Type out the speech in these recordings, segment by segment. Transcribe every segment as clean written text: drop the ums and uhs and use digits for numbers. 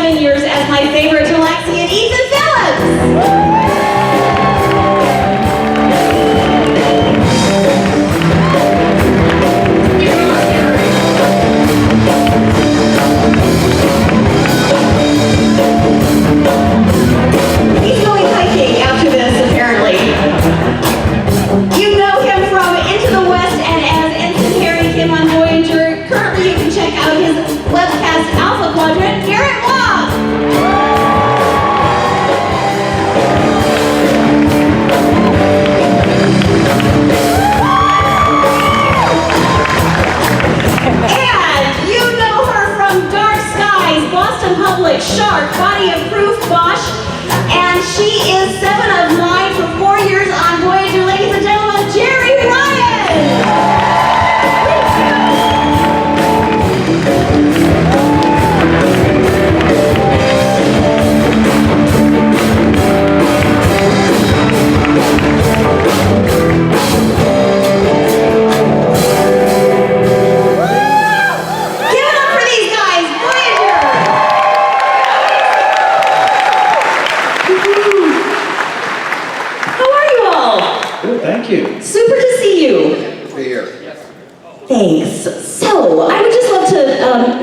27 years as my favorite to Lexi and Ethan Phillips. He's going hiking after this, apparently. You know him from Into the West and as Ensign Harry Kim on Voyager. Currently, you can check out his webcast Alpha Quadrant, Garrett Wong. And you know her from Dark Skies, Boston Public, Shark, Body of Proof, Bosch, and she is 7 of 9 for 4 years on Voyager. Ladies and gentlemen, Jerry Ryan! Give it up for these guys, Voyager! How are you all? Good, thank you. Super to see you. Good to be here. Thanks. So, I would just love to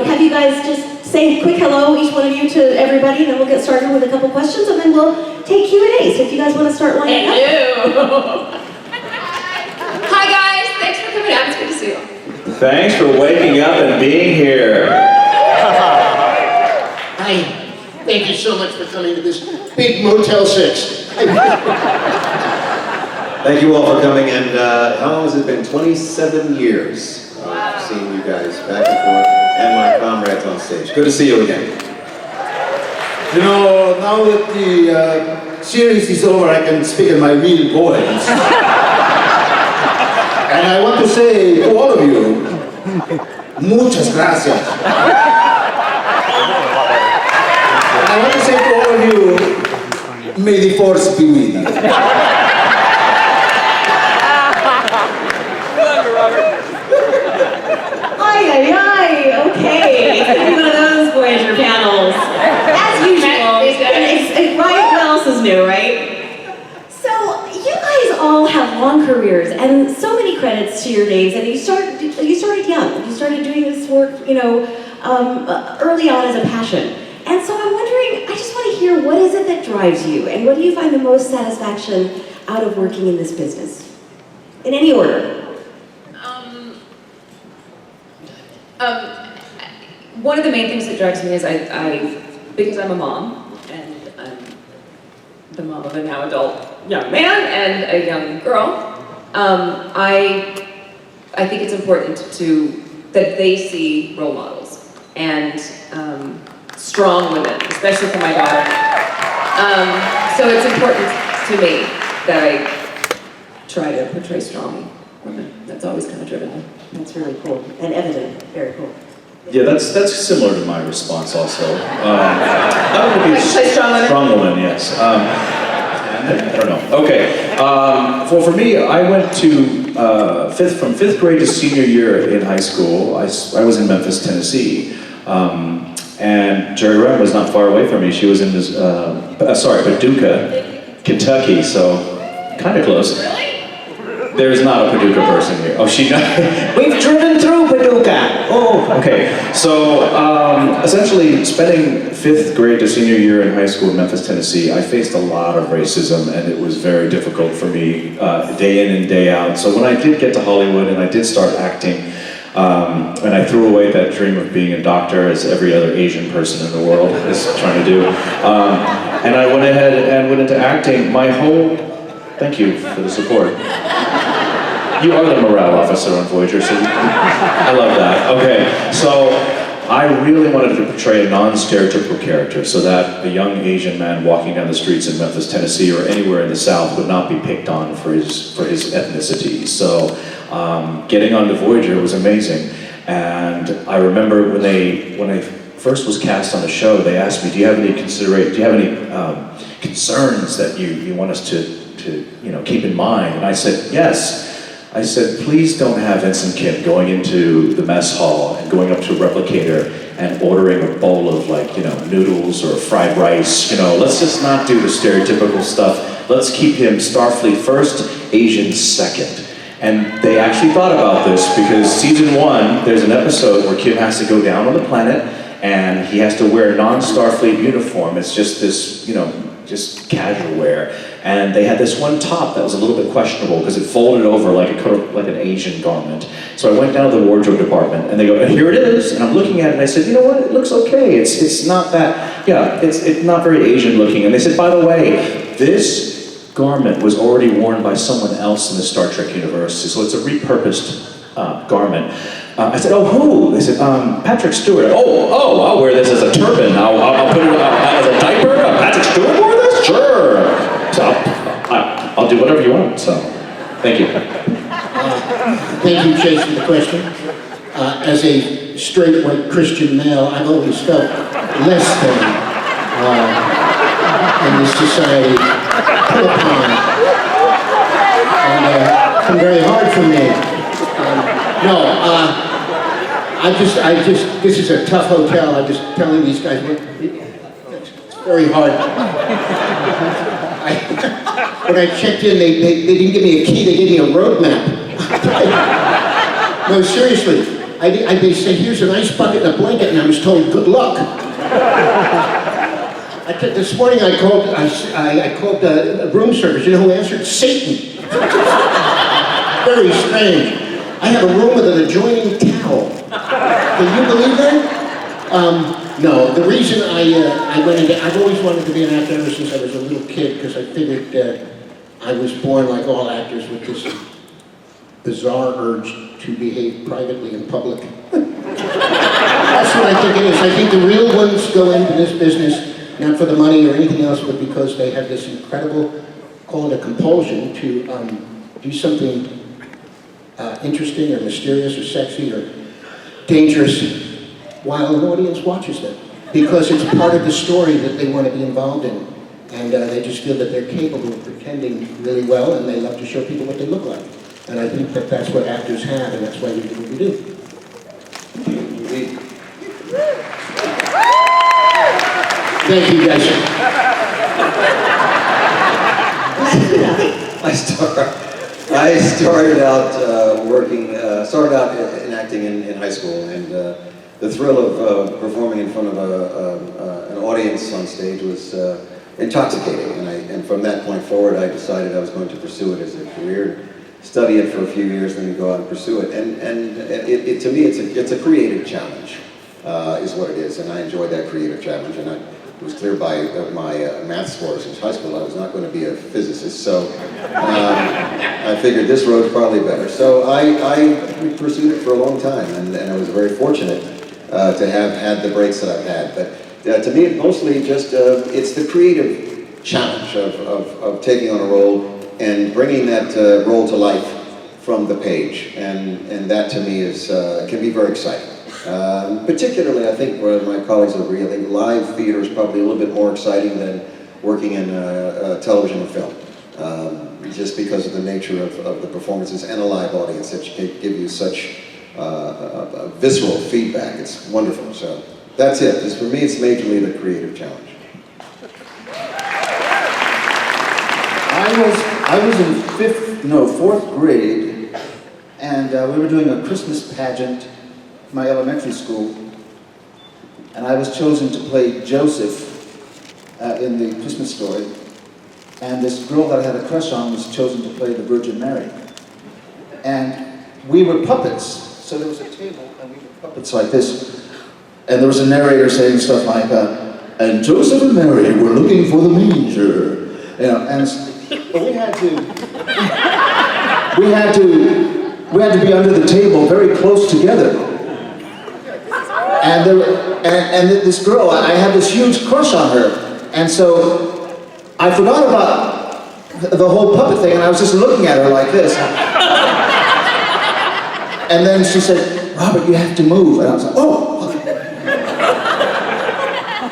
have you guys just say a quick hello, each one of you, to everybody, and then we'll get started with a couple questions, and then we'll take Q&A. So if you guys want to start lining up. Hello! Hi guys, thanks for coming out, it's good to see you. Thanks for waking up and being here. Hi. Thank you so much for coming to this big Motel 6. Thank you all for coming, and how long has it been? 27 years of seeing you guys back and forth, and my comrades on stage. Good to see you again. You know, now that the series is over, I can speak in my real voice. And I want to say to all of you, muchas gracias. And I want to say to all of you, may the force be with you. Ay, ay, ay. Okay. It's gonna be one of those Voyager panels. As usual. Right? What else is new, right? So, you guys all have long careers and so many credits to your names, and you started young. You started doing this work, early on as a passion. And so I'm wondering, I just want to hear, what is it that drives you, and what do you find the most satisfaction out of working in this business? In any order. One of the main things that drives me is because I'm a mom, and I'm the mom of a now adult young man and a young girl, I think it's important that they see role models and strong women, especially for my daughter. So it's important to me that I try to portray strong women. That's always kind of driven me. That's really cool and evident. Very cool. Yeah, that's similar to my response also. I don't know if Play strong women? Strong woman, yes. I don't know. Okay. For me, I went to from 5th grade to senior year in high school. I was in Memphis, Tennessee. And Jerry Ryan was not far away from me. She was in this, Paducah, Kentucky, so kind of close. Really? There's not a Paducah person here. Oh, we've driven through Paducah! Oh, okay. So, essentially, spending 5th grade to senior year in high school in Memphis, Tennessee, I faced a lot of racism, and it was very difficult for me, day in and day out. So when I did get to Hollywood and I did start acting, and I threw away that dream of being a doctor, as every other Asian person in the world is trying to do, and I went ahead and went into acting. Thank you for the support. You are the morale officer on Voyager, so I love that. Okay, so I really wanted to portray a non-stereotypical character so that a young Asian man walking down the streets in Memphis, Tennessee, or anywhere in the South would not be picked on for his ethnicity. So getting onto Voyager was amazing. And I remember when I first was cast on the show, they asked me, do you have any concerns that you want us to keep in mind? And I said, yes. I said, please don't have Ensign Kim going into the mess hall and going up to a replicator and ordering a bowl of noodles or fried rice. Let's just not do the stereotypical stuff. Let's keep him Starfleet first, Asian second. And they actually thought about this because season 1, there's an episode where Kim has to go down on the planet and he has to wear a non-Starfleet uniform. It's just this, just casual wear. And they had this one top that was a little bit questionable because it folded over like an Asian garment. So I went down to the wardrobe department and they go, here it is. And I'm looking at it and I said, you know what, it looks okay. It's not that, it's not very Asian looking. And they said, by the way, this garment was already worn by someone else in the Star Trek universe. So it's a repurposed garment. I said, oh, who? They said, Patrick Stewart. Oh, I'll wear this as a turban. I'll put it as a diaper. Patrick Stewart wore this? Sure. So I'll do whatever you want, so thank you. Thank you, Chase, for the question. As a straight white Christian male, I've always felt less than in this society, put upon. And it's been very hard for me. This is a tough hotel. I'm just telling these guys, it's very hard. When I checked in, they didn't give me a key, they gave me a road map. No, seriously. They said, here's an ice bucket and a blanket, and I was told, good luck. This morning I called the room service. You know who answered? Satan. Very strange. I have a room with an adjoining towel. Can you believe that? No, the reason I went into, I've always wanted to be an actor ever since I was a little kid, because I figured I was born like all actors with this bizarre urge to behave privately in public. That's what I think it is. I think the real ones go into this business not for the money or anything else, but because they have this incredible, call it a compulsion, to do something interesting or mysterious or sexy or dangerous while an audience watches them, because it's part of the story that they want to be involved in, and they just feel that they're capable of pretending really well, and they love to show people what they look like. And I think that that's what actors have, and that's why we do what we do. Thank you, guys. I started out in acting in high school, and the thrill of performing in front of an audience on stage was intoxicating. And from that point forward, I decided I was going to pursue it as a career, study it for a few years, then go out and pursue it. And to me, it's a creative challenge, is what it is. And I enjoyed that creative challenge. And it was clear by my math scores in high school I was not going to be a physicist. So I figured this road's probably better. So I pursued it for a long time, and I was very fortunate to have had the breaks that I've had. But to me, it mostly just, it's the creative challenge of taking on a role and bringing that role to life from the page. And that to me is can be very exciting. Particularly, I think where my colleagues will agree, I think live theater is probably a little bit more exciting than working in television and film. Just because of the nature of the performances and a live audience that can give you such visceral feedback. It's wonderful. So that's it. For me, it's majorly the creative challenge. I was in fourth grade, and we were doing a Christmas pageant at my elementary school, and I was chosen to play Joseph in the Christmas story, and this girl that I had a crush on was chosen to play the Virgin Mary. And we were puppets, so there was a table, and we were puppets like this, and there was a narrator saying stuff like, and Joseph and Mary were looking for the manger, but we had to be under the table very close together. And this girl, I had this huge crush on her. And so I forgot about the whole puppet thing, and I was just looking at her like this. And then she said, Robert, you have to move. And I was like, oh.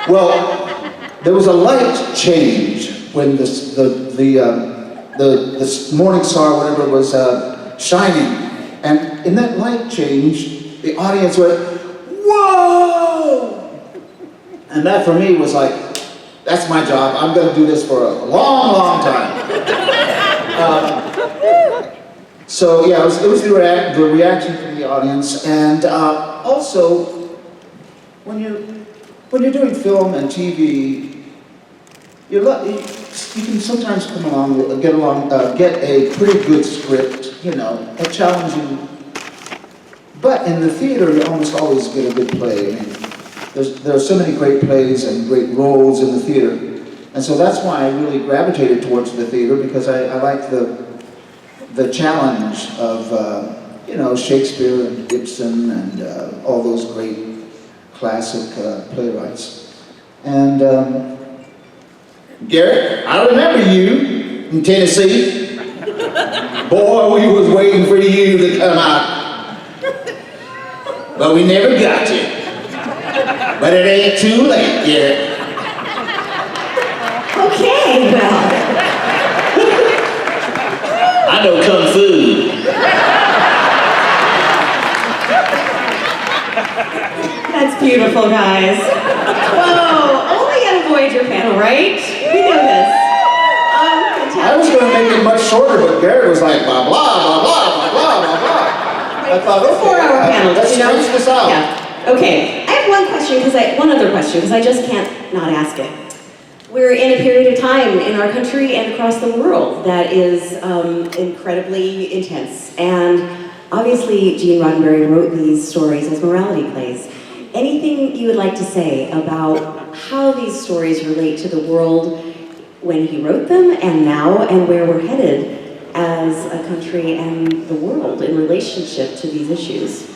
Well, there was a light change when the morning star, whatever, was shining. And in that light change, the audience went, whoa! And that for me was like, that's my job. I'm going to do this for a long, long time. So yeah, it was the reaction from the audience, and also when you're doing film and TV, you can sometimes get a pretty good script, a challenging. But in the theater, you almost always get a good play. I mean, there are so many great plays and great roles in the theater, and so that's why I really gravitated towards the theater, because I like the challenge of Shakespeare and Ibsen and all those great classic playwrights. And Garrett, I remember you in Tennessee. Boy, we was waiting for you to come out. But we never got you. But it ain't too late, Garrett. Okay, well. I know Kung Fu. That's beautiful, guys. Whoa, only at a Voyager panel, right? We know this. I was going to make it much shorter, but Garrett was like, blah, blah, blah, blah, blah, blah, blah, blah. I thought, okay, 4-hour panel, let's space this out. Yeah. Okay, I have one other question, because I just can't not ask it. We're in a period of time in our country and across the world that is incredibly intense. And obviously, Gene Roddenberry wrote these stories as morality plays. Anything you would like to say about how these stories relate to the world when he wrote them and now, and where we're headed as a country and the world in relationship to these issues?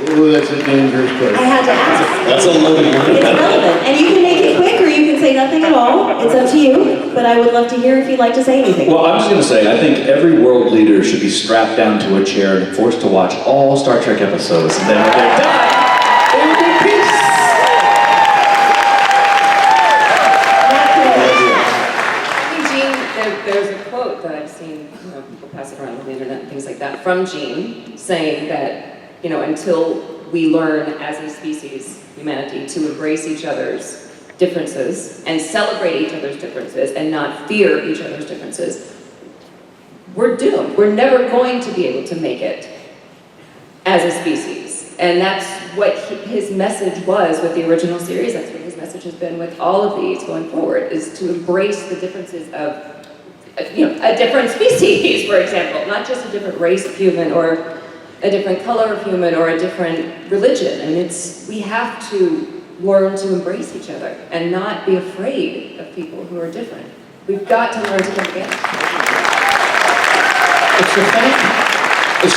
Oh, that's a dangerous question. I had to ask. That's a loaded one. It's relevant. And you can make it quick or you can say nothing at all. It's up to you. But I would love to hear if you'd like to say anything. Well, I'm just going to say, I think every world leader should be strapped down to a chair and forced to watch all Star Trek episodes. And then when they're done, they will be peace. There's a quote that I've seen, people pass it around on the internet and things like that, from Gene, saying that, until we learn as a species, humanity, to embrace each other's differences and celebrate each other's differences and not fear each other's differences, we're doomed. We're never going to be able to make it as a species. And that's what his message was with the original series. That's what his message has been with all of these going forward, is to embrace the differences of a different species, for example, not just a different race of human or a different color of human or a different religion. And we have to learn to embrace each other and not be afraid of people who are different. We've got to learn to come together. It's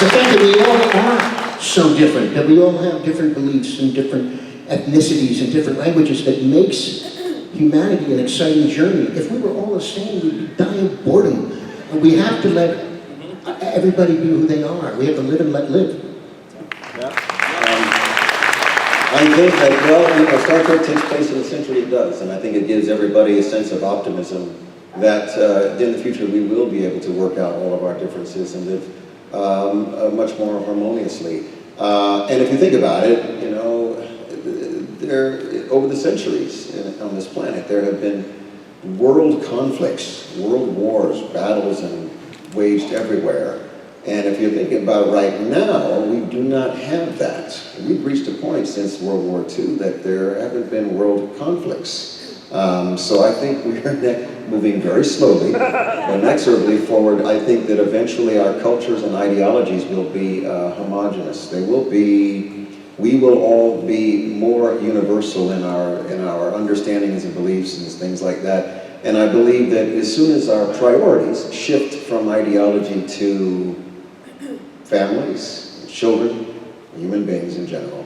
the fact that we all are so different, that we all have different beliefs and different ethnicities and different languages that makes humanity an exciting journey. If we were all the same, we'd die of boredom. And we have to let everybody be who they are. We have to live and let live. I think that, Star Trek takes place in the century it does, and I think it gives everybody a sense of optimism that in the future we will be able to work out all of our differences and live much more harmoniously. And if you think about it, over the centuries on this planet, there have been world conflicts, world wars, battles, and waged everywhere. And if you're thinking about right now, we do not have that. We've reached a point since World War II that there haven't been world conflicts. So I think we're moving very slowly, but inexorably forward. I think that eventually our cultures and ideologies will be homogenous. We will all be more universal in our understandings and beliefs and things like that. And I believe that as soon as our priorities shift from ideology to families, children, human beings in general,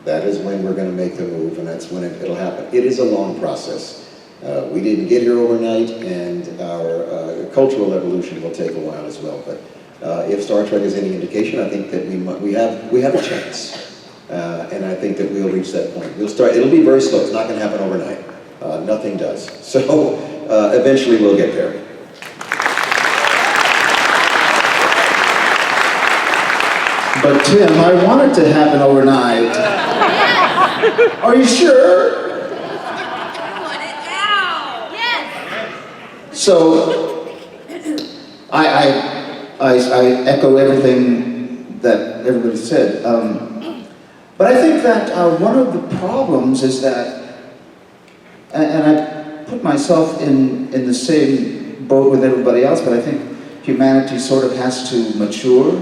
that is when we're going to make the move, and that's when it'll happen. It is a long process. We didn't get here overnight, and our cultural evolution will take a while as well. But if Star Trek is any indication, I think that we have a chance. And I think that we'll reach that point. It'll be very slow. It's not going to happen overnight. Nothing does. So eventually we'll get there. But Tim, I want it to happen overnight. Are you sure? So, I echo everything that everybody said. But I think that one of the problems is that, and I put myself in the same boat with everybody else, but I think humanity sort of has to mature.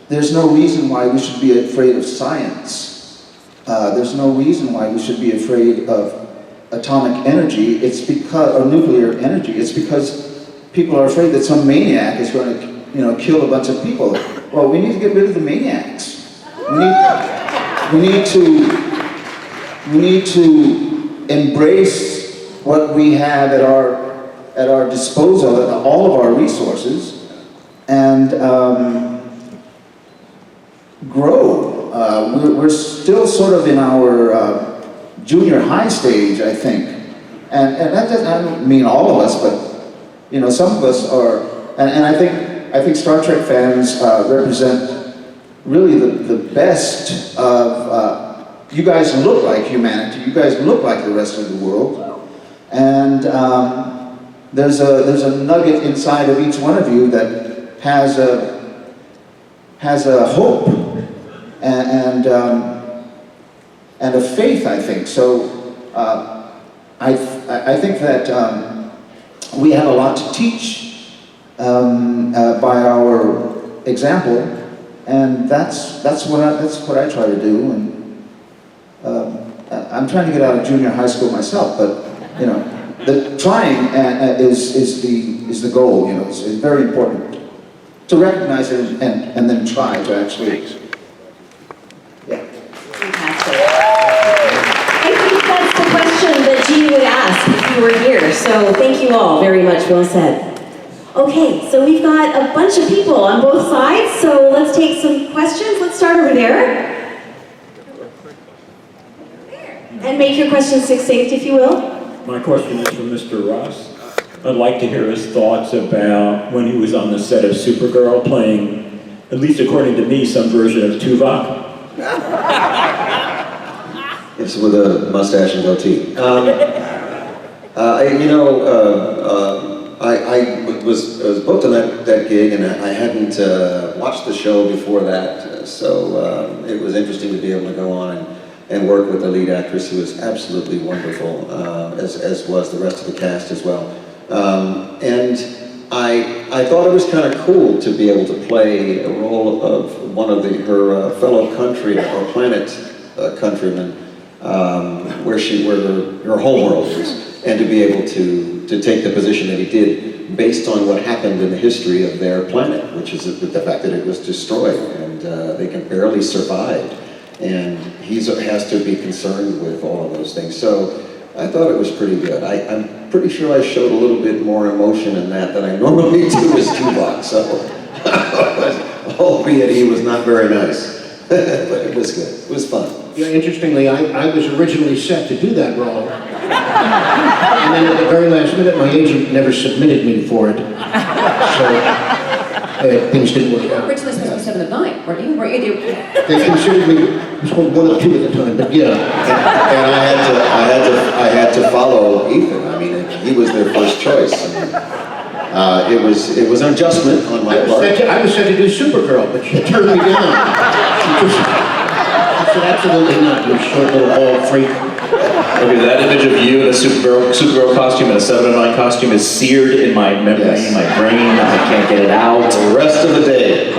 There's no reason why we should be afraid of science. There's no reason why we should be afraid of atomic energy. It's because, or nuclear energy. It's because people are afraid that some maniac is going to, kill a bunch of people. Well, we need to get rid of the maniacs. We need to embrace what we have at our disposal, all of our resources, and grow. We're still sort of in our junior high stage, I think, and that doesn't, I don't mean all of us, but some of us are, and I think Star Trek fans represent really the best of. You guys look like humanity. You guys look like the rest of the world, and there's a nugget inside of each one of you that has a hope and a faith, I think. So I think that we have a lot to teach by our example, and that's what I try to do. And I'm trying to get out of junior high school myself, but the trying is the goal. It's very important to recognize it and then try to actually. Yeah. Fantastic. I think that's the question that Gene would ask if you were here. So thank you all very much. Well said. Okay, so we've got a bunch of people on both sides. So let's take some questions. Let's start over there. And make your questions succinct, if you will. My question is for Mr. Ross. I'd like to hear his thoughts about when he was on the set of Supergirl playing, at least according to me, some version of Tuvok. It's with a mustache and goatee. I was booked on that gig, and I hadn't watched the show before that, so it was interesting to be able to go on and work with the lead actress, who was absolutely wonderful, as was the rest of the cast as well. And I thought it was kind of cool to be able to play a role of one of her fellow country or planet countrymen, where her home world is, and to be able to take the position that he did based on what happened in the history of their planet, which is the fact that it was destroyed and they can barely survive. And he has to be concerned with all of those things. So I thought it was pretty good. I'm pretty sure I showed a little bit more emotion in that than I normally do as Tuvok. So, albeit he was not very nice, but it was good. It was fun. Yeah, interestingly, I was originally set to do that role. And then at the very last minute, my agent never submitted me for it. So things didn't work out. Originally supposed to be 7 of 9, weren't you? They considered me, it was called 1 of 2 at the time, but yeah. And I had to follow Ethan. I mean, he was their first choice. And, it was an adjustment on my part. I was set to do Supergirl, but she turned me down. She said, absolutely not, you short little bald freak. Okay, that image of you in a Supergirl costume and a 7 of 9 costume is seared in my memory, in my brain. I can't get it out The rest of the day.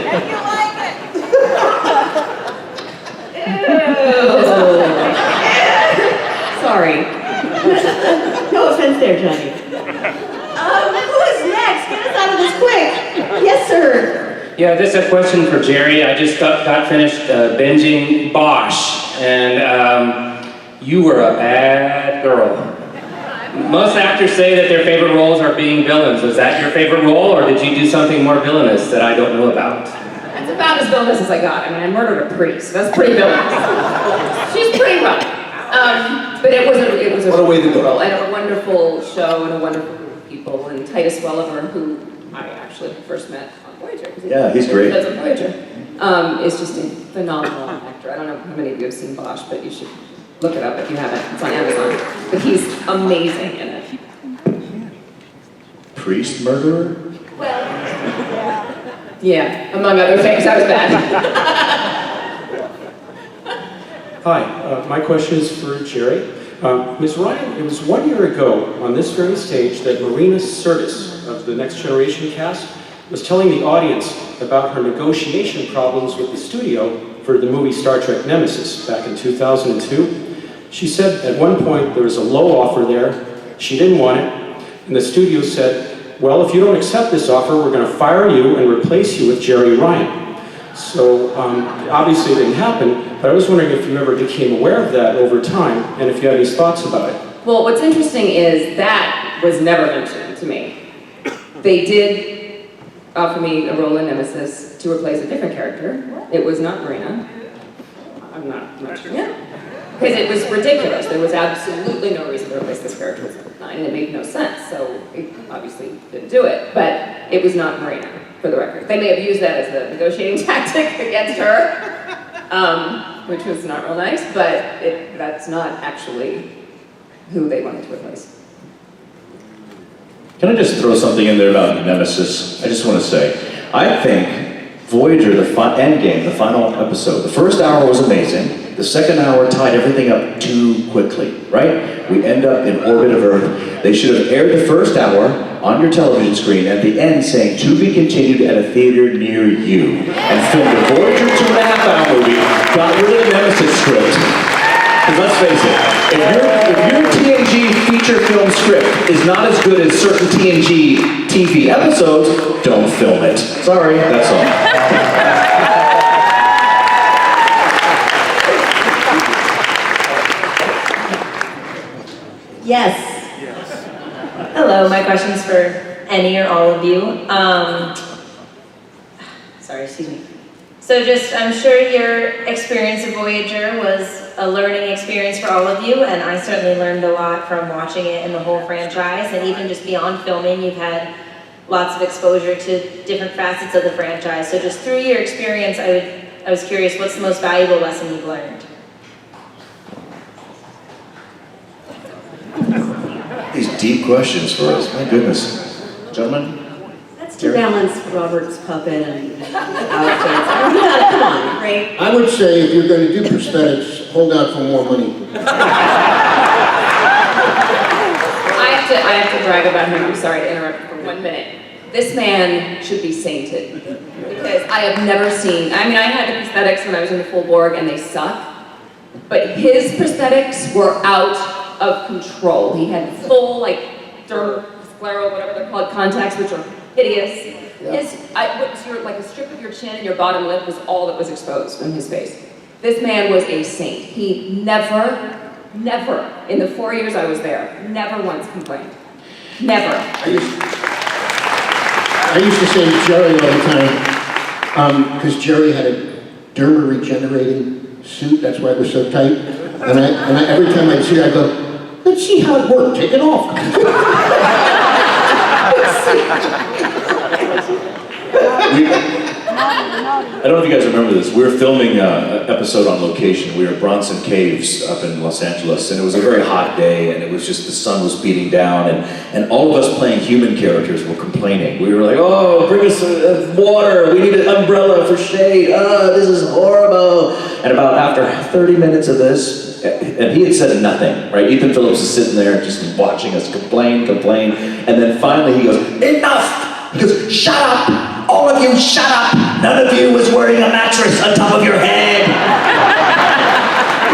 Sorry. No offense there, Johnny. Who is next? Get us out of this quick. Yes, sir. Yeah, this is a question for Jerry. I just got finished binging Bosch, and you were a bad girl. Most actors say that their favorite roles are being villains. Was that your favorite role, or did you do something more villainous that I don't know about? That's about as villainous as I got. I mean, I murdered a priest. That's pretty villainous. She's pretty rough. But it was a What a way to go. role, and a wonderful show and a wonderful group of people. And Titus Welliver, who I actually first met on Voyager. 'Cause Yeah, he's great. Does a Voyager. Is just a phenomenal actor. I don't know how many of you have seen Bosch, but you should look it up if you haven't. It's on Amazon. But he's amazing in it. Priest murderer? Well, yeah, among other things, that was bad. Hi, my question is for Jerry. Ms. Ryan, it was 1 year ago on this very stage that Marina Sirtis of the Next Generation cast was telling the audience about her negotiation problems with the studio for the movie Star Trek Nemesis back in 2002. She said at one point there was a low offer there, she didn't want it, and the studio said, well, if you don't accept this offer, we're going to fire you and replace you with Jerry Ryan. So obviously it didn't happen, but I was wondering if you ever became aware of that over time, and if you had any thoughts about it. Well, what's interesting is that was never mentioned to me. They did offer me a role in Nemesis to replace a different character. It was not Marina. I'm not sure. Yeah. Because it was ridiculous. There was absolutely no reason to replace this character with Nine, and it made no sense. So it obviously didn't do it. But it was not Marina, for the record. They may have used that as a negotiating tactic against her, which was not real nice, but that's not actually who they wanted to replace. Can I just throw something in there about Nemesis? I just want to say, I think Voyager, the Endgame, the final episode, the first hour was amazing. The second hour tied everything up too quickly, right? We end up in orbit of Earth. They should have aired the first hour on your television screen at the end saying, to be continued at a theater near you. And filmed a Voyager 2.5-hour movie, got rid of the Nemesis script. Because let's face it, if your TNG feature film script is not as good as certain TNG TV episodes, don't film it. Sorry, that's all. Yes. Hello, my question's for any or all of you. Sorry, excuse me. So I'm sure your experience of Voyager was a learning experience for all of you, and I certainly learned a lot from watching it and the whole franchise, and even just beyond filming, you've had lots of exposure to different facets of the franchise. So just through your experience, I was curious, what's the most valuable lesson you've learned? These deep questions for us, my goodness. Gentlemen? That's to balance Robert's puppet and outfits. Come on, right? I would say if you're going to do prosthetics, hold out for more money. I have to brag about him. I'm sorry to interrupt you for 1 minute. This man should be sainted. Because I have never seen, I had the prosthetics when I was in the full Borg and they suck. But his prosthetics were out of control. He had full, dermoscleral, whatever they're called, contacts, which are hideous. Yeah. A strip of your chin and your bottom lip was all that was exposed on his face. This man was a saint. He never, in the 4 years I was there, never once complained. Never. I used to say Jerry all the time, because Jerry had a derma-regenerating suit, that's why it was so tight. And I every time I'd see it, I'd go, let's see how it worked, take it off. I don't know if you guys remember this. We were filming an episode on location. We were at Bronson Caves up in Los Angeles, and it was a very hot day, and it was just the sun was beating down, and all of us playing human characters were complaining. We were like, oh, bring us water. We need an umbrella for shade. Oh, this is horrible. And about after 30 minutes of this, and he had said nothing, right? Ethan Phillips is sitting there just watching us complain, and then finally he goes, enough! He goes, shut up! All of you, shut up! None of you is wearing a mattress on top of your head!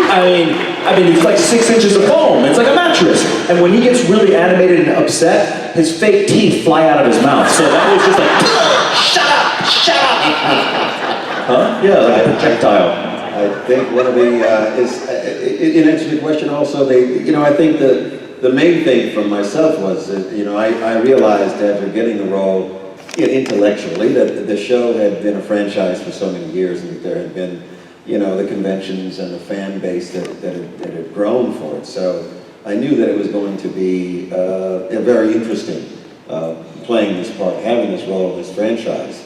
I mean, it's like 6 inches of foam. It's like a mattress. And when he gets really animated and upset, his fake teeth fly out of his mouth. So that was just like, shut up! Shut up! Huh? Yeah, like a projectile. I think one of the, in answer to the question also, I think the main thing for myself was that, I realized after getting the role, intellectually, that the show had been a franchise for so many years, and that there had been, the conventions and the fan base that had grown for it. So I knew that it was going to be very interesting playing this part, having this role in this franchise.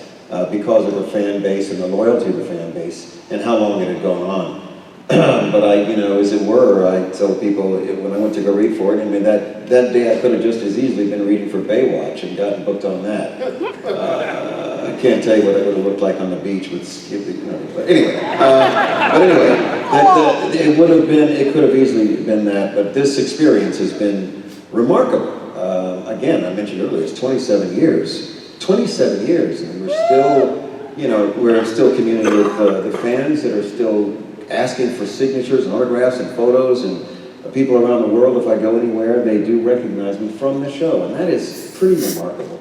because of the fan base and the loyalty of the fan base and how long it had gone on. But I, as it were, I tell people when I went to go read for it, I mean, that day I could have just as easily been reading for Baywatch and gotten booked on that. I can't tell you what I would have looked like on the beach with Skippy, but anyway. It could have easily been that, but this experience has been remarkable. Again, I mentioned earlier, it's 27 years. 27 years, and we're still communing with the fans that are still asking for signatures and autographs and photos, and people around the world, if I go anywhere, they do recognize me from the show, and that is pretty remarkable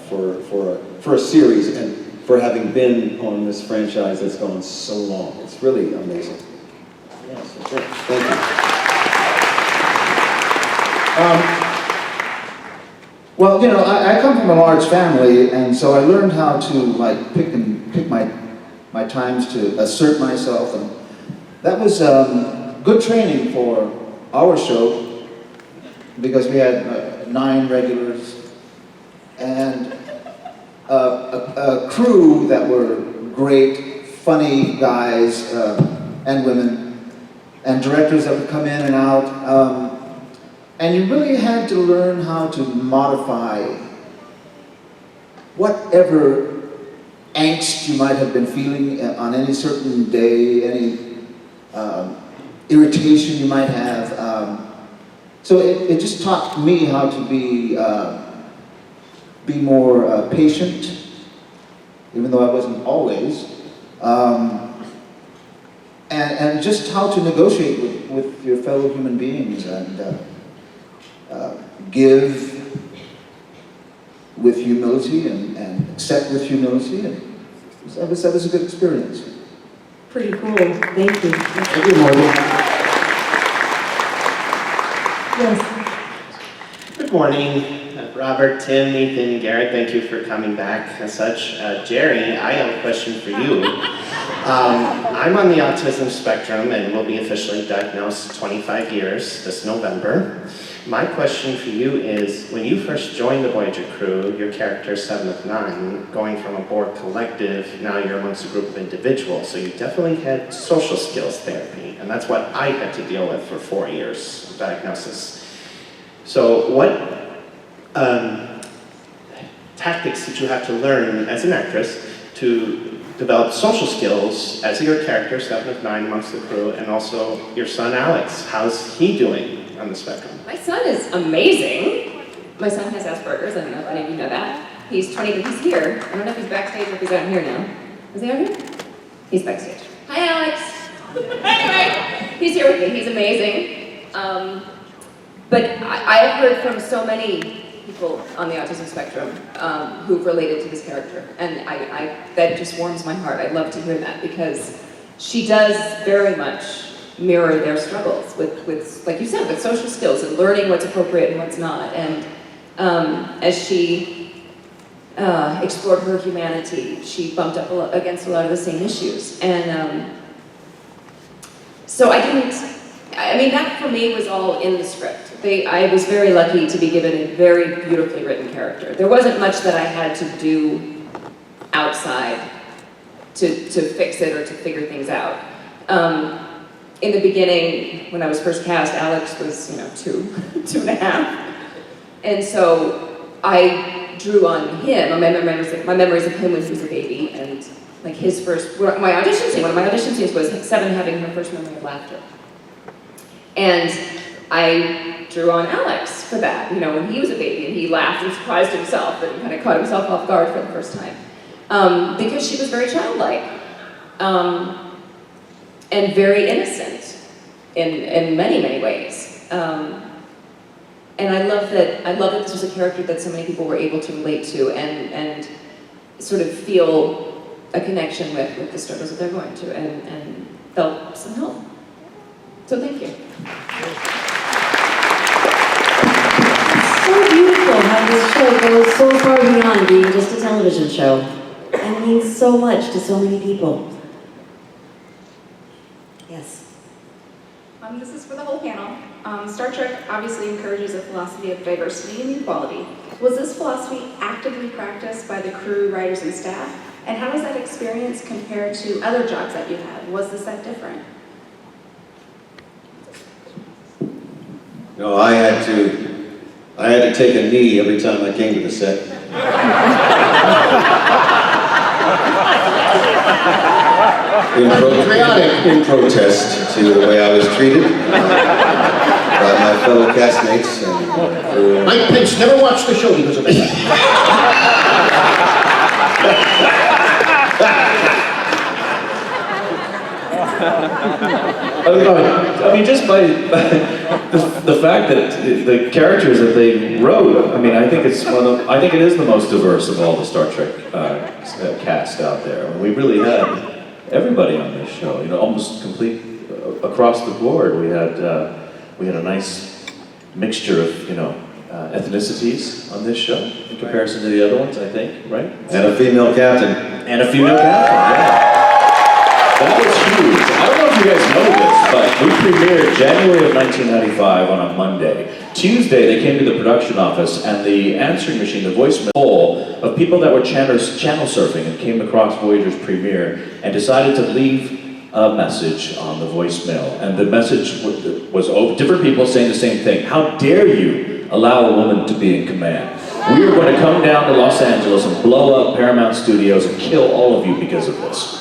for a series and for having been on this franchise that's gone so long. It's really amazing. Yes, that's it. Thank you. Well, I come from a large family, and so I learned how to pick my times to assert myself, and that was good training for our show because we had 9 regulars and a crew that were great, funny guys and women, and directors that would come in and out. And you really had to learn how to modify whatever angst you might have been feeling on any certain day, any irritation you might have. So it just taught me how to be more patient, even though I wasn't always, and just how to negotiate with your fellow human beings and give with humility and accept with humility, and that was a good experience. Pretty cool. Thank you. Thank you, Morgan. Yes. Good morning, Robert, Tim, Ethan, Garrett. Thank you for coming back as such. Jerry, I have a question for you. I'm on the autism spectrum and will be officially diagnosed 25 years this November. My question for you is, when you first joined the Voyager crew, your character 7 of 9, going from a Borg collective, now you're amongst a group of individuals, so you definitely had social skills therapy, and that's what I had to deal with for 4 years of diagnosis. So what tactics did you have to learn as an actress to develop social skills as your character, 7 of 9 amongst the crew, and also your son Alex? How's he doing on the spectrum? My son is amazing. My son has Asperger's. I don't know if any of you know that. He's 20, but he's here. I don't know if he's backstage or if he's out here now. Is he out here? He's backstage. Hi, Alex. Anyway, he's here with me. He's amazing. But I have heard from so many people on the autism spectrum who've related to this character, and that just warms my heart. I love to hear that because she does very much mirror their struggles with, like you said, with social skills and learning what's appropriate and what's not. And as she explored her humanity, she bumped up against a lot of the same issues. And so that for me was all in the script. I was very lucky to be given a very beautifully written character. There wasn't much that I had to do outside to fix it or to figure things out. In the beginning, when I was first cast, Alex was, 2 and a half. And so I drew on him, my memories of him when he was a baby, and like his first, one of my audition scenes was 7 having her first memory of laughter. And I drew on Alex for that, when he was a baby and he laughed and surprised himself and kind of caught himself off guard for the first time. Because she was very childlike. And very innocent in many, many ways. And I love that this was a character that so many people were able to relate to and sort of feel a connection with the struggles that they're going to and felt some help. So thank you. It's so beautiful how this show goes so far beyond being just a television show. It means so much to so many people. Yes. This is for the whole panel. Star Trek obviously encourages a philosophy of diversity and equality. Was this philosophy actively practiced by the crew, writers, and staff? And how does that experience compare to other jobs that you had? Was the set different? No, I had to take a knee every time I came to the set. In protest to the way I was treated by my fellow castmates. And, Mike Pence never watched the show because of it. I mean, just by the fact that the characters that they wrote, I mean, I think I think it is the most diverse of all the Star Trek cast out there. I mean, we really had everybody on this show, you know, almost complete across the board. We had a nice mixture of, you know, ethnicities on this show in comparison to the other ones, I think, right? and a female captain. And a female captain, yeah. That was huge. I don't know if you guys know this, but we premiered January of 1995 on a Monday. Tuesday, they came to the production office, and the answering machine, the voicemail, full of people that were channel surfing and came across Voyager's premiere and decided to leave a message on the voicemail. And the message was different people saying the same thing. How dare you allow a woman to be in command? We are going to come down to Los Angeles and blow up Paramount Studios and kill all of you because of this.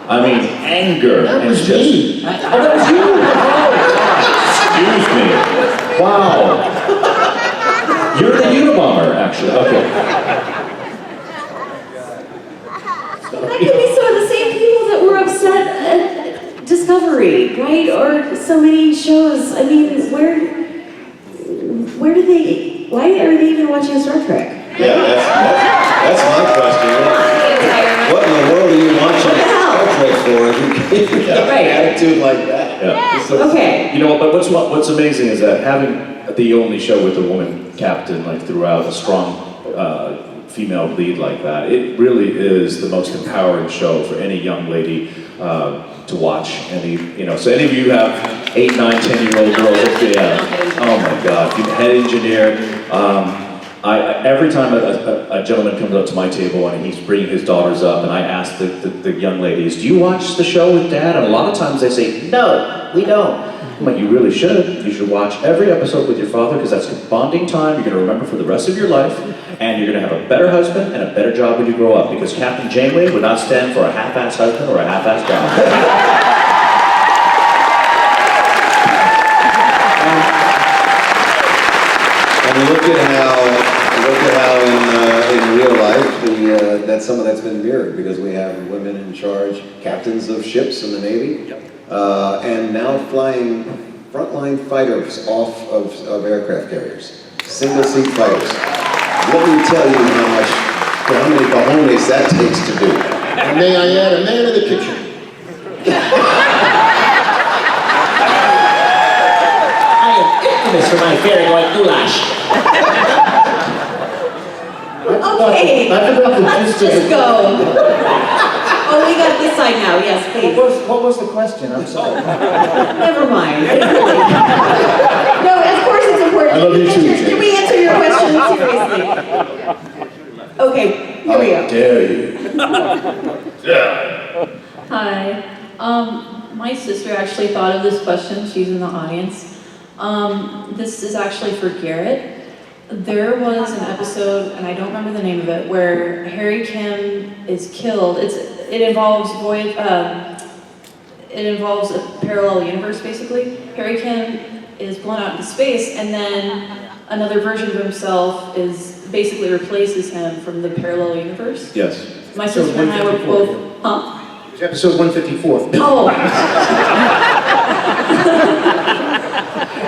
I mean, anger. That was me. Oh, that was you! Oh, excuse me. Wow. You're the Unabomber, actually. Okay. That could be some of the same people that were upset at Discovery, right? Or so many shows. I mean, where do they, why are they even watching Star Trek? Yeah, that's my question. What in the world are you watching Star Trek for if you have an attitude like that? Yeah. Okay. You know, but what's amazing is that having the only show with a woman captain, like throughout, a strong female lead like that, it really is the most empowering show for any young lady to watch. So any of you have 8, 9, 10-year-old girls, yeah. Oh my God, head engineer. Every time a gentleman comes up to my table and he's bringing his daughters up, and I ask the young ladies, do you watch the show with Dad? And a lot of times they say, no, we don't. I'm like, you really should. You should watch every episode with your father, because that's bonding time you're going to remember for the rest of your life, and you're going to have a better husband and a better job when you grow up, because Captain Janeway would not stand for a half-ass husband or a half-ass job. And look at how in real life that some of that's been mirrored, because we have women in charge, captains of ships in the Navy, and now flying frontline fighters off of aircraft carriers, single-seat fighters. Let me tell you how many cojones that takes to do. And may I add, a man in the kitchen. I am infamous for my fairy white goulash. Okay, let's just go. Oh, we got this side now, yes, please. What was the question? I'm sorry. Never mind. No, of course it's important. I love you too, Can we answer your question seriously? Okay, here we go. Dare you? Hi. My sister actually thought of this question. She's in the audience. This is actually for Garrett. There was an episode, and I don't remember the name of it, where Harry Kim is killed. It involves a parallel universe, basically. Harry Kim is blown out into space, and then another version of himself basically replaces him from the parallel universe. Yes. My sister and I were both, huh? It's episode 154. Oh.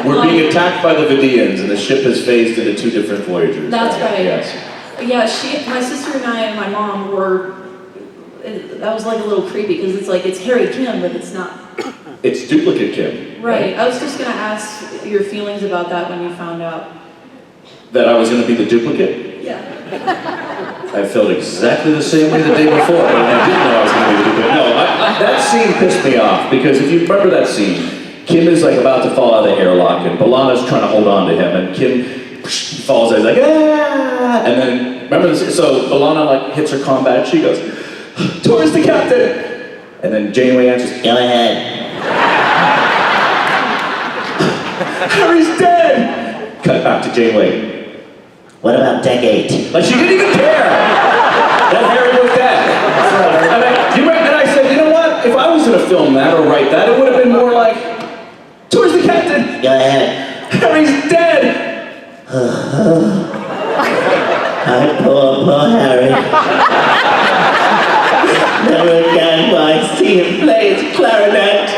We're being attacked by the Vidians, and the ship has phased into 2 different Voyagers. That's right. Yes. Yeah, my sister and I and my mom that was like a little creepy, because it's Harry Kim, but it's not. It's duplicate Kim. Right. I was just gonna ask your feelings about that when you found out. That I was going to be the duplicate? Yeah. I felt exactly the same way the day before, but I didn't know I was going to be the duplicate. No, that scene pissed me off, because if you remember that scene, Kim is like about to fall out of the airlock, and B'Elanna's trying to hold on to him, and Kim falls out, he's like, ah! And then, remember this? So B'Elanna like hits her combat, she goes, Towards the captain! And then Janeway answers, go ahead. Harry's dead! Cut back to Janeway. What about deck 8? Like, she didn't even care that Harry was dead. And I said, you know what? If I was going to film that or write that, it would have been more like, towards the captain! Go ahead. Harry's dead! Poor Harry. Never again will I see him play his clarinet.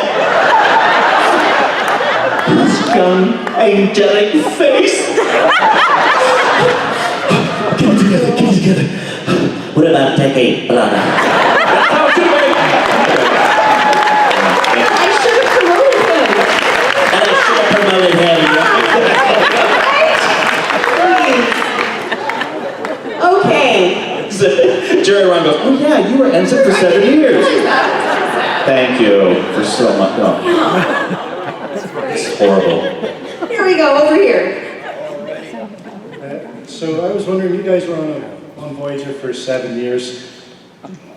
His young, angelic face. Get it together. What about decade, Blana? That's how it should be. I should have promoted him. And I should have promoted him. Okay. Jerry Ryan goes, oh yeah, you were ensign for 7 years. Thank you for so much. No. It's horrible. Here we go, over here. So I was wondering, you guys were on Voyager for 7 years,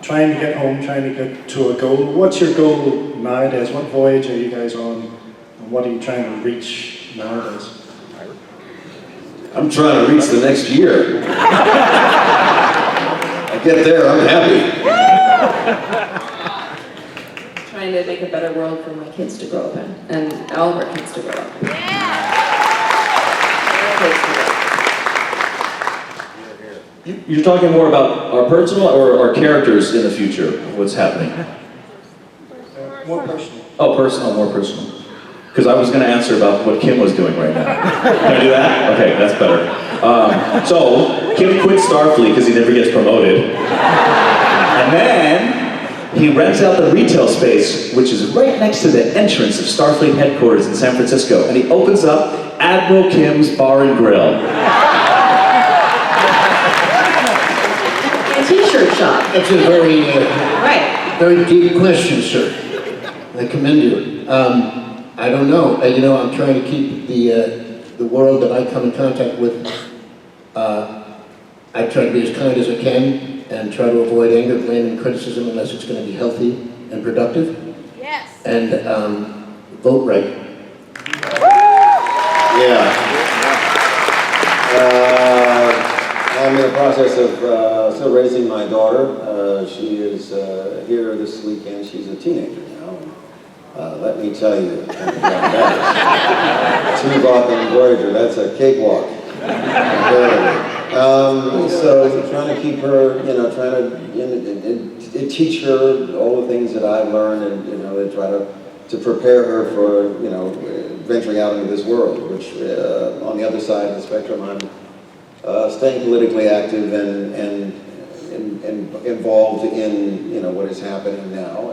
trying to get home, trying to get to a goal. What's your goal nowadays? What voyage are you guys on, and what are you trying to reach nowadays? I'm trying to reach the next year. I get there, I'm happy. Trying to make a better world for my kids to grow up in, and all of our kids to grow up in. You're talking more about our personal or our characters in the future, what's happening? More personal. Oh, personal, more personal. Because I was going to answer about what Kim was doing right now. Can I do that? Okay, that's better. So, Kim quit Starfleet because he never gets promoted. And then, he rents out the retail space, which is right next to the entrance of Starfleet headquarters in San Francisco. And he opens up Admiral Kim's Bar and Grill. T-shirt shop. That's a very, Right. very deep question, sir. I commend you. I don't know. You know, I'm trying to keep the world that I come in contact with. I try to be as kind as I can and try to avoid anger, blame, and criticism unless it's going to be healthy and productive. Yes. And vote right. Yeah. I'm in the process of still raising my daughter. She is here this weekend. She's a teenager now. Let me tell you, Tuvok on Voyager, that's a cakewalk. So trying to keep her, you know, trying to teach her all the things that I've learned, and you know, to try to prepare her for, you know, venturing out into this world. Which on the other side of the spectrum, I'm staying politically active and involved in, you know, what is happening now.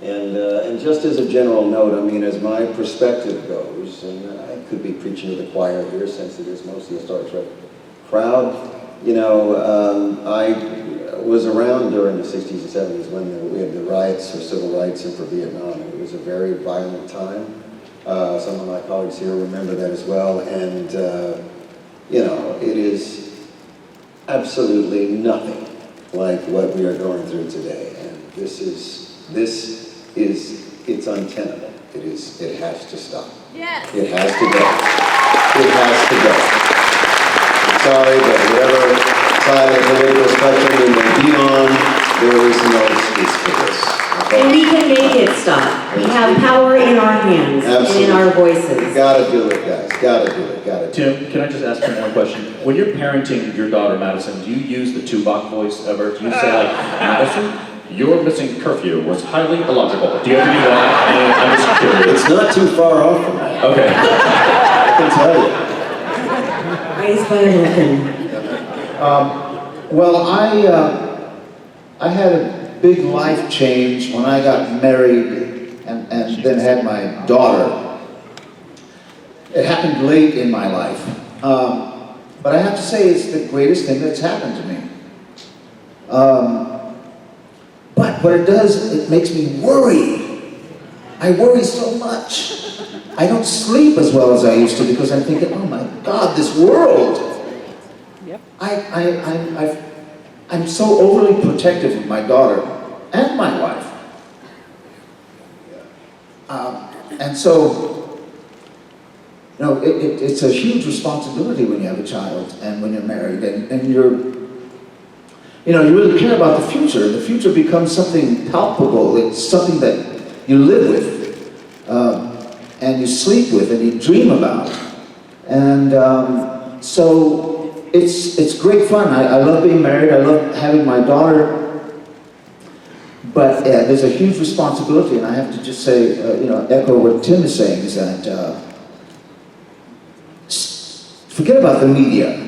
And just as a general note, I mean, as my perspective goes, and I could be preaching to the choir here since it is mostly a Star Trek crowd, you know, I was around during the 60s and 70s when we had the riots for civil rights and for Vietnam. It was a very violent time. Some of my colleagues here remember that as well. And, you know, it is absolutely nothing like what we are going through today. And this is, it's untenable. It has to stop. Yes. It has to go. It has to go. I'm sorry, but whatever side of the political spectrum we may be on, there is no excuse for this. Okay? And we can make it stop. We have power in our hands and in our voices. Gotta do it, guys. Gotta do it. Gotta do it. Tim, can I just ask you one question? When you're parenting your daughter, Madison, do you use the Tuvok voice ever? Do you say, like, Madison, your missing curfew was highly illogical? Do you ever do that? And I'm just curious. It's not too far off from that. Okay. I can tell you. Raised by a Lincoln. Well, I had a big life change when I got married and then had my daughter. It happened late in my life. But I have to say it's the greatest thing that's happened to me. But what it does, it makes me worry. I worry so much. I don't sleep as well as I used to because I'm thinking, oh my God, this world. I'm so overly protective of my daughter and my wife. And so, you know, it's a huge responsibility when you have a child and when you're married, and you really care about the future. The future becomes something palpable. It's something that you live with, and you sleep with, and you dream about. And so it's great fun. I love being married. I love having my daughter. But there's a huge responsibility, and I have to just say, echo what Tim is saying, is that forget about the media.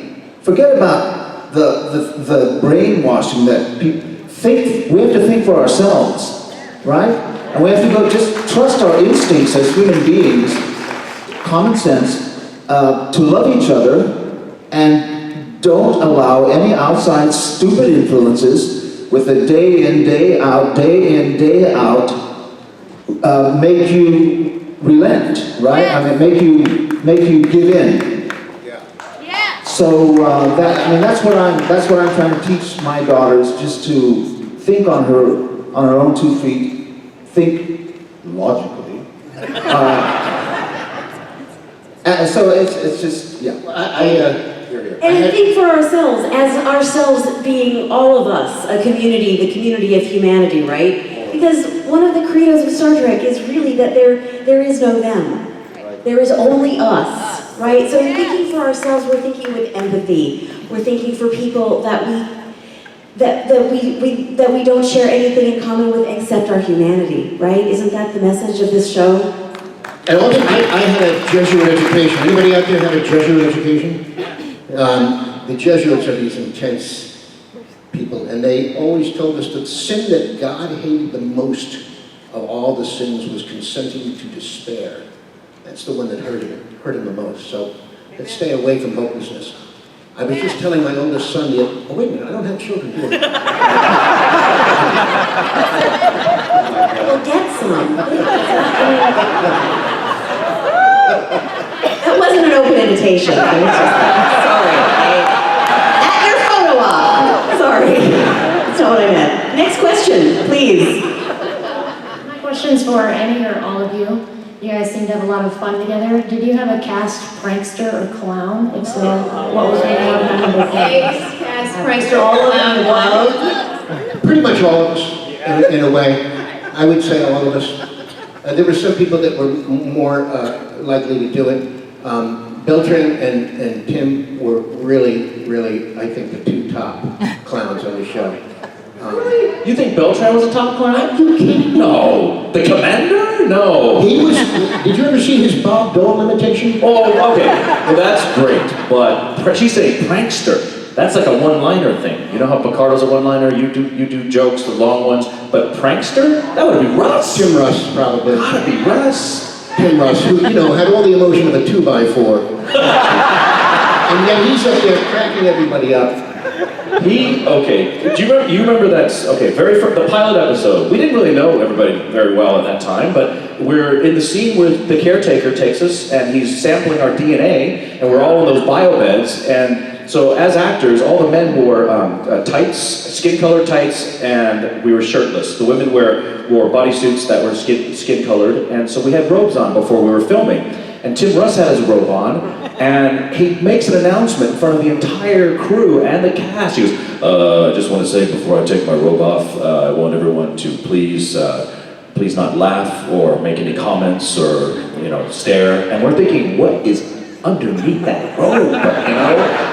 Forget about the brainwashing that people think. We have to think for ourselves, right? And we have to just trust our instincts as human beings, common sense, to love each other, and don't allow any outside stupid influences with the day in, day out, make you relent, right? I mean, make you give in. Yeah. So that's what I'm trying to teach my daughters, just to think on her own 2 feet, think logically. And so it's just, yeah. And think for ourselves, as ourselves being all of us, the community of humanity, right? Because one of the credos of Star Trek is really that there is no them. There is only us, right? So in thinking for ourselves, we're thinking with empathy. We're thinking for people that we don't share anything in common with except our humanity, right? Isn't that the message of this show? And also, I had a Jesuit education. Anybody out there have a Jesuit education? The Jesuits are these intense people, and they always told us that the sin that God hated the most of all the sins was consenting to despair. That's the one that hurt him the most. So let's stay away from hopelessness. I was just telling my oldest son oh wait a minute, I don't have children, do I? Well, get some. That wasn't an open invitation. I was just, sorry. At your photo op. Sorry. That's not what I meant. Next question, please. My question's for any or all of you. You guys seem to have a lot of fun together. Did you have a cast prankster or clown? If so, what was your more memorable Cast prankster, all of them loved. Pretty much all of us, in a way. I would say all of us. There were some people that were more likely to do it. Beltran and Tim were really, I think, the two top clowns on the show. You think Beltran was a top clown? Are you kidding? No. The commander? No. He was. Did you ever see his Bob Dole imitation? Oh, okay. Well, that's great. But she said a prankster. That's like a one-liner thing. You know how Picardo's a one-liner? You do jokes, the long ones. But prankster? That would be Russ. Tim Russ, probably. Gotta be Russ. Tim Russ, who, had all the emotion of a 2x4. And yet he's up there cracking everybody up. Do you remember that, the pilot episode, we didn't really know everybody very well at that time, but we're in the scene where the caretaker takes us and he's sampling our DNA, and we're all in those biobeds, and so as actors, all the men wore tights, skin-colored tights, and we were shirtless. The women wore bodysuits that were skin-colored, and so we had robes on before we were filming. And Tim Russ had his robe on, and he makes an announcement in front of the entire crew and the cast. He goes, I just want to say before I take my robe off, I want everyone to please not laugh or make any comments or, stare. And we're thinking, what is underneath that robe,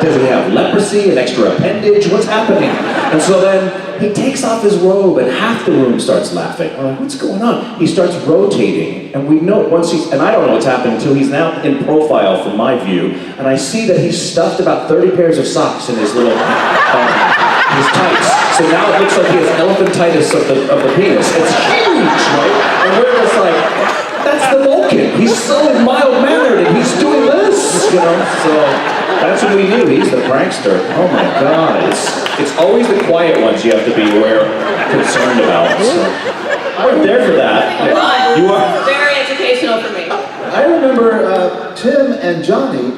Does he have leprosy, an extra appendage? What's happening? And so then he takes off his robe and half the room starts laughing. I'm like, what's going on? He starts rotating, and we know and I don't know what's happening until he's now in profile from my view, and I see that he's stuffed about 30 pairs of socks in his little, his tights. So now it looks like he has elephantitis of the penis. It's huge, right? And we're just like, that's the Vulcan. He's so mild-mannered and he's doing this, So that's when we knew he's the prankster. Oh my God, it's always the quiet ones you have to be concerned about. So I wasn't there for that. You are very educational for me. I remember Tim and Johnny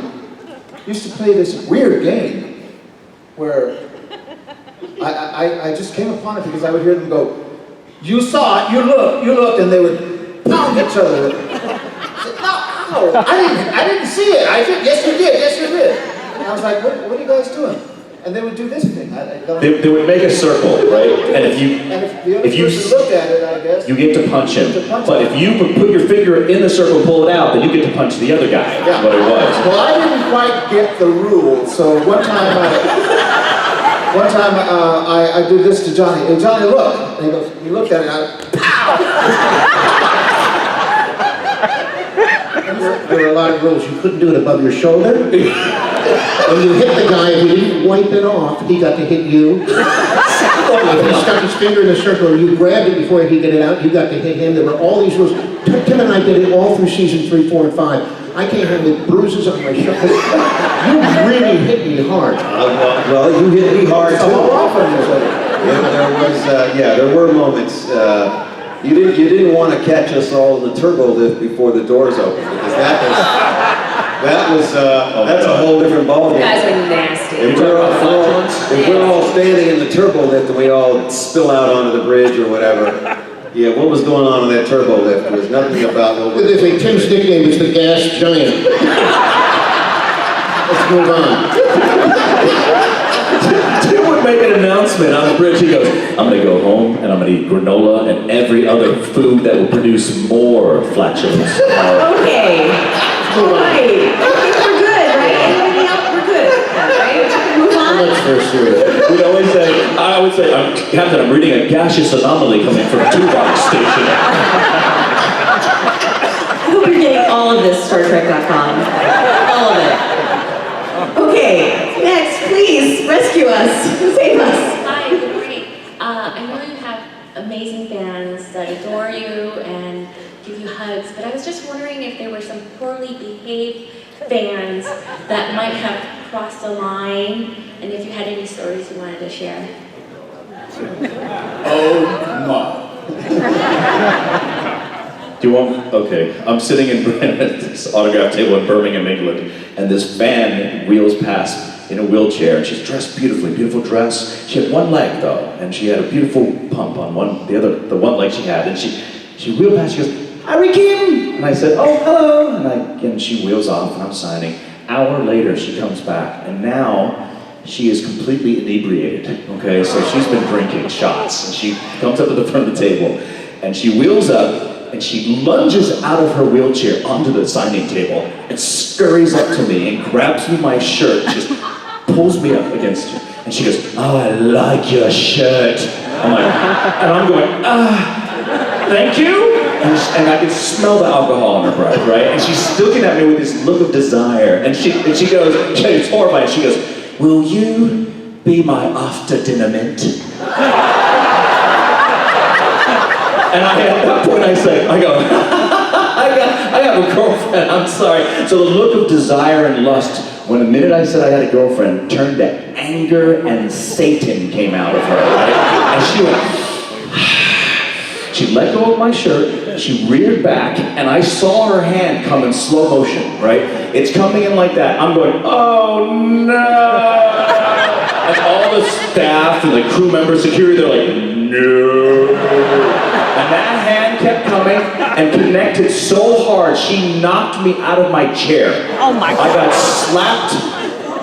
used to play this weird game where I just came upon it because I would hear them go, "You saw it, you looked," and they would pound each other. I said, "No, I didn't see it." I said, "Yes, you did." And I was like, "What are you guys doing?" And they would do this thing. They would make a circle, right? And if the other person looked at it, I guess, you get to punch him. But if you put your finger in the circle, pull it out, then you get to punch the other guy. Yeah. What it was. Well, I didn't quite get the rules, so one time I did this to Johnny. Hey, Johnny, look. And he looked at it, and I pow! There were a lot of rules. You couldn't do it above your shoulder. When you hit the guy, if you didn't wipe it off, he got to hit you. If he stuck his finger in a circle and you grabbed it before he could get it out, you got to hit him. There were all these rules. Tim and I did it all through season 3, 4, and 5. I came home with bruises on my shoulder. You really hit me hard. Well, you hit me hard too. How often was it? There were moments. You didn't want to catch us all in the turbo lift before the doors opened, because that's a whole different ballgame. You guys are nasty. If we're all standing in the turbo lift and we all spill out onto the bridge or whatever, yeah, what was going on in that turbo lift? There was nothing about what They say Tim's nickname is the gas giant. Let's move on. Tim would make an announcement on the bridge. He goes, "I'm going to go home and I'm going to eat granola and every other food that will produce more flatulence." Okay. All right. I think we're good, right? Anybody else? We're good. Right? Move on. That's very serious. We'd always say, I would say, Captain, I'm reading a gaseous anomaly coming from Tuvok Station. I hope you're getting all of this StarTrek.com. All of it. Okay, next, please, rescue us. Save us. Hi, good morning. I know you have amazing fans that adore you and give you hugs, but I was just wondering if there were some poorly behaved fans that might have crossed a line, and if you had any stories you wanted to share. Oh my. Do you want, okay, I'm sitting in this autograph table in Birmingham, England, and this fan wheels past in a wheelchair, and she's dressed beautifully, beautiful dress. She had one leg though, and she had a beautiful pump on the one leg she had, and she wheeled past, she goes, "Hi, Kim!" And I said, "Oh, hello," and she wheels off, and I'm signing. Hour later, she comes back, and now she is completely inebriated, okay? So she's been drinking shots, and she comes up to the front of the table, and she wheels up, and she lunges out of her wheelchair onto the signing table and scurries up to me and grabs me my shirt and just pulls me up against her. And she goes, "Oh, I like your shirt." I'm like, and I'm going, "Thank you." And I can smell the alcohol in her breath, right? And she's looking at me with this look of desire. And she goes, it's horrifying. She goes, "Will you be my after-dinner mint?" And at that point I go, I have a girlfriend, I'm sorry. So the look of desire and lust, when the minute I said I had a girlfriend, turned to anger and Satan came out of her, right? And she went, she let go of my shirt, she reared back, and I saw her hand come in slow motion, right? It's coming in like that. I'm going, "Oh no!" And all the staff and the crew members, security, they're like, "No." And that hand kept coming and connected so hard, she knocked me out of my chair. Oh my God. I got slapped.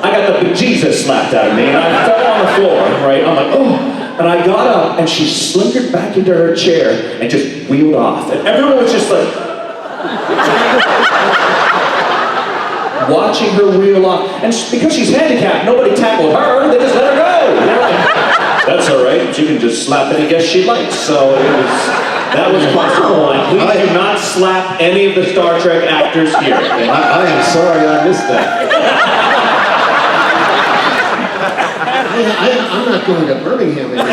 I got the bejesus slapped out of me, and I fell on the floor, right? I'm like, oh. And I got up, and she slinkered back into her chair and just wheeled off. And everyone was just like, watching her wheel off. And because she's handicapped, nobody tackled her, they just let her go. They're like, "That's all right, she can just slap any guest she likes." So that was possible. And please do not slap any of the Star Trek actors here. I am sorry I missed that. I'm not going to Birmingham anymore.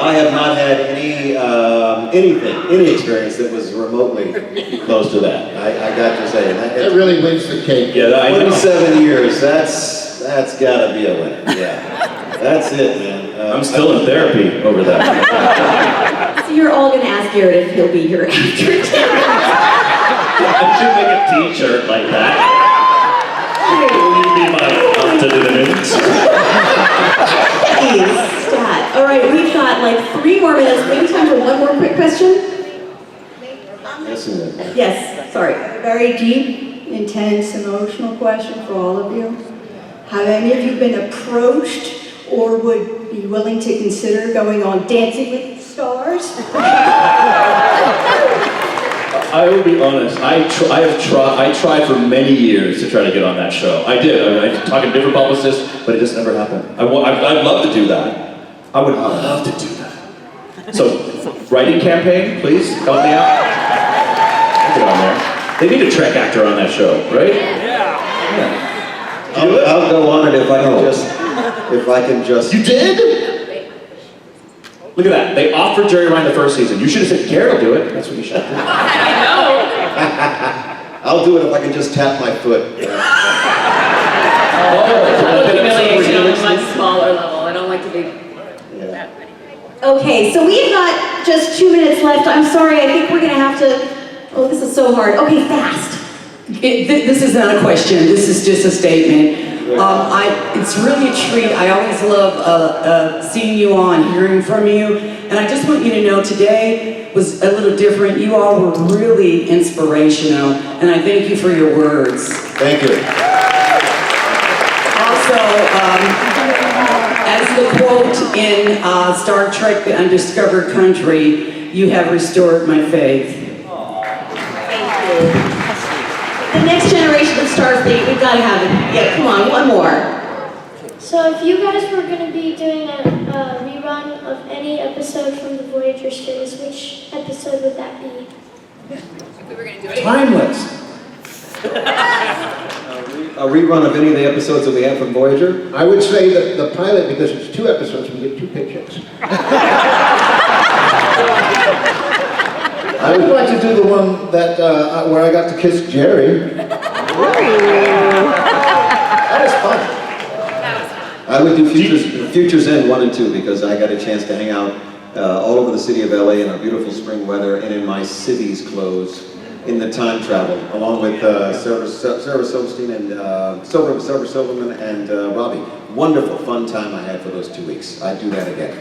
I have not had any experience that was remotely close to that. I got to say That really wins the cake. Yeah, I know. 27 years. That's got to be a winner. Yeah, that's it, man. I'm still in therapy over that. So you're all going to ask Garrett if he'll be here after dinner. I should make a t-shirt like that. Stat. All right, we've got like 3 more minutes. Maybe time for one more quick question? Yes, sorry. A very deep, intense, emotional question for all of you. Have any of you been approached or would be willing to consider going on Dancing with the Stars? I will be honest, I tried for many years to try to get on that show. I did. I was talking to different publicists, but it just never happened. I'd love to do that. I would love to do that. So, writing campaign, please, help me out. Get on there. They need a Trek actor on that show, right? Yeah. I'll go on it if I can just. You did? Look at that. They offered Jerry Ryan the first season. You should have said, Garrett will do it. That's what you should have done. I know. I'll do it if I can just tap my foot. Humiliation on a much smaller level. I don't like to be that many. Okay, so we've got just 2 minutes left. I'm sorry, I think we're gonna have to, oh, this is so hard. Okay, fast. This is not a question, this is just a statement. It's really a treat. I always love seeing you on, hearing from you. And I just want you to know today was a little different. You all were really inspirational. And I thank you for your words. Thank you. Also, as the quote in Star Trek, The Undiscovered Country, you have restored my faith. The next generation of Starfleet, we've got to have it. Yeah, come on, one more. So if you guys were going to be doing a rerun of any episode from the Voyager series, which episode would that be? We were going to do it. Timeless. A rerun of any of the episodes that we have from Voyager? I would say that the pilot, because it's 2 episodes, we get 2 paychecks. I would like to do the one that where I got to kiss Jerry. That was fun. I would do Futures End 1 and 2 because I got a chance to hang out all over the city of LA in our beautiful spring weather and in my city's clothes in the time travel, along with Sarah Silverstein and Silverman and Robbie. Wonderful, fun time I had for those 2 weeks. I'd do that again.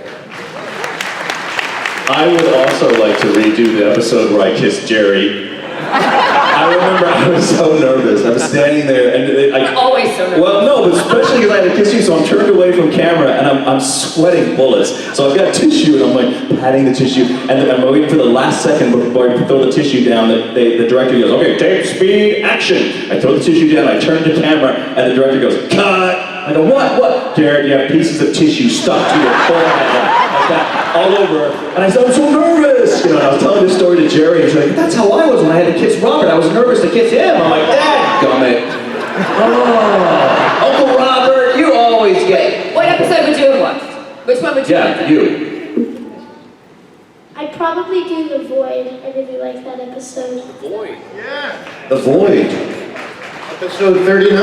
I would also like to redo the episode where I kissed Jerry. I remember I was so nervous. I was standing there and I'm always so nervous. Well, no, but especially because I had to kiss you, so I'm turned away from camera and I'm sweating bullets. So I've got tissue and I'm like patting the tissue and then I'm waiting for the last second before I throw the tissue down. The director goes, okay, tape, speed, action. I throw the tissue down, I turn to camera and the director goes, cut. I go, what? Garrett, you have pieces of tissue stuck to your forehead. Like that, all over. And I said, I'm so nervous. You know, and I was telling this story to Jerry, and she's like, that's how I was when I had to kiss Robert. I was nervous to kiss him. I'm like, dadgummit. Oh, Uncle Robert, you always get. What episode would you have watched? Which one would you have? Yeah, you. I'd probably do The Void. I really like that episode. Void. Yeah. The Void. Episode 39.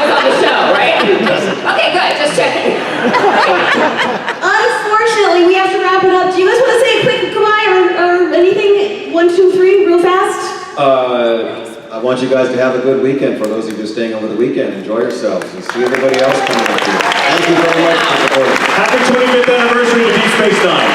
On the show, right? Okay, good, just checking. Unfortunately, we have to wrap it up. Do you guys want to say a quick goodbye or anything? 1, 2, 3, real fast? I want you guys to have a good weekend. For those of you staying over the weekend, enjoy yourselves and see everybody else coming up here. Thank you very much for supporting. Happy 25th anniversary to Deep Space Nine.